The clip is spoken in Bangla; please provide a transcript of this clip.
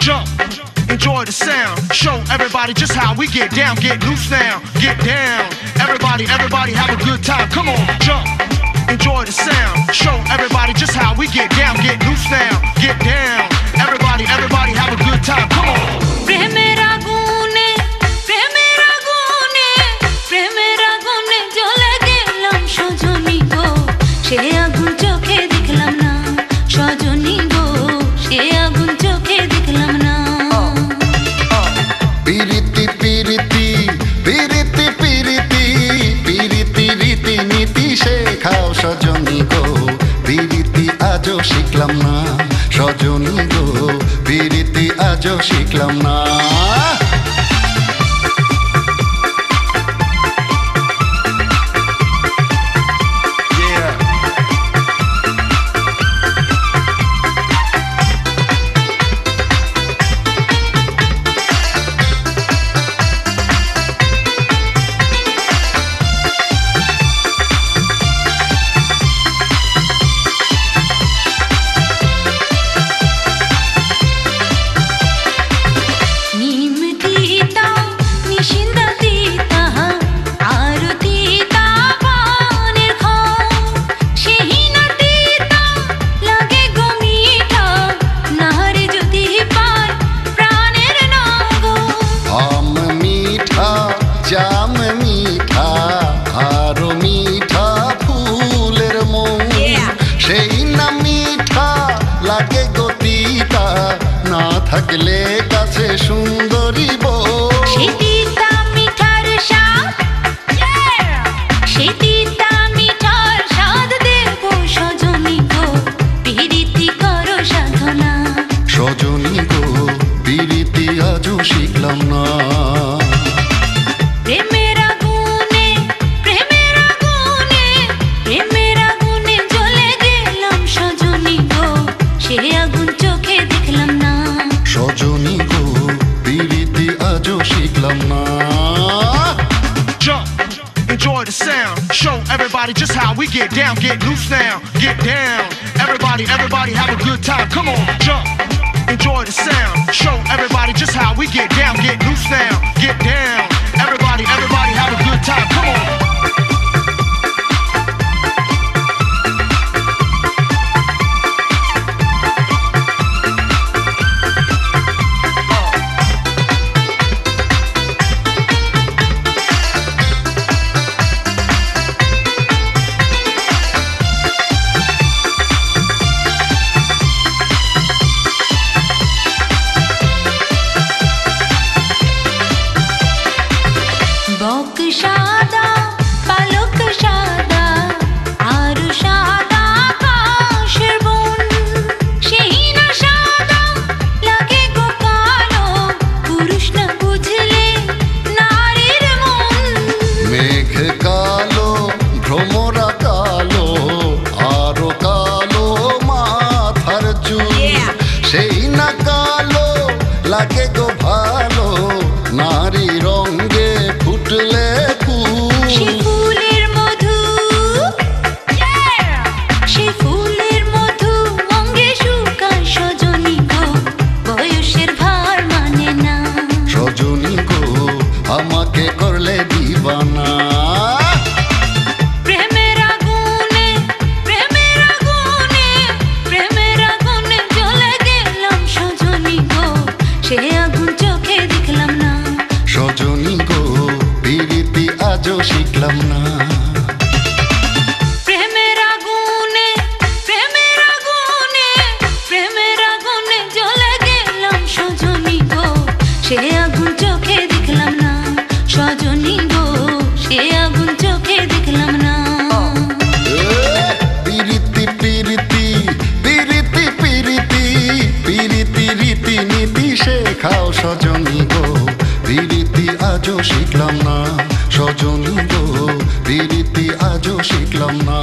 jump, enjoy the sound. Show everybody just how we get down. Get loose now, get down. Everybody, everybody have a good time. Come on, jump, enjoy the sound. Show everybody just how we get down. Get loose now, get down. Everybody, everybody have a good time. Come on. প্রেমের আগুনে, প্রেমের আগুনে, প্রেমের আগুনে জ্বলে গেলাম সজনী গো। সে আগুন চোখে দেখলাম না, সজনী গো। সে আগুন চোখে দেখলাম না। পিরিতি পিরিতি পিরিতি পিরিতি পিরিতি রীতি নীতি শেখাও সজনী গো। পিরিতি আজও শিখলাম না সজনী গো। পিরিতি আজও শিখলাম না। জাম মিঠা আরো মিঠা ফুলের মন। সেই না মিঠা লাগে গতিটা, না থাকলে কাছে সুন্দরী বউ। সেটিটা মিঠার স্বাদ, সেটিটা মিঠার স্বাদ দেব সজনী গো। পিরিতি করো সাধনা সজনী গো। পিরিতি আজও শিখলাম না। প্রেমের আগুনে, প্রেমের আগুনে, প্রেমের আগুনে জ্বলে গেলাম সজনী গো। সে আগুন চোখে দেখলাম না সজনী গো। পিরিতি আজও শিখলাম না। Jump, enjoy the sound. Show everybody just how we get down. Get loose now, get down. Everybody, everybody have a good time. Come on, jump, enjoy the sound. Show everybody just how we get down. Get loose now, get down. Everybody, everybody have a good time. Come on. বক সাদা, পালক সাদা, আর সাদা আকাশের বন। সেই না সাদা লাগে গো কালো, পুরুষ না বুঝলে নারীর মন। মেঘ কালো, ভ্রমরা কালো, আরো কালো মাথার চুল। সেই না কালো লাগে গো ভালো, নারী রঙ্গে ফুটলে ফুল। সে ফুলের মধু, সে ফুলের মধু অঙ্গে শুকায় সজনী গো। বয়সের ভার মানে না সজনী গো। আমাকে করলে দিবানা। প্রেমের আগুনে, প্রেমের আগুনে, প্রেমের আগুনে জ্বলে গেলাম সজনী গো। সে আগুন চোখে দেখলাম না সজনী গো। পিরিতি আজও শিখলাম না। প্রেমের আগুনে, প্রেমের আগুনে, প্রেমের আগুনে জ্বলে গেলাম সজনী গো। সে আগুন চোখে দেখলাম না সজনী গো। সে আগুন চোখে দেখলাম না। পিরিতি পিরিতি পিরিতি পিরিতি পিরিতি রীতি নীতি শেখাও সজনী গো। পিরিতি আজও শিখলাম না সজনী গো। পিরিতি আজও শিখলাম না।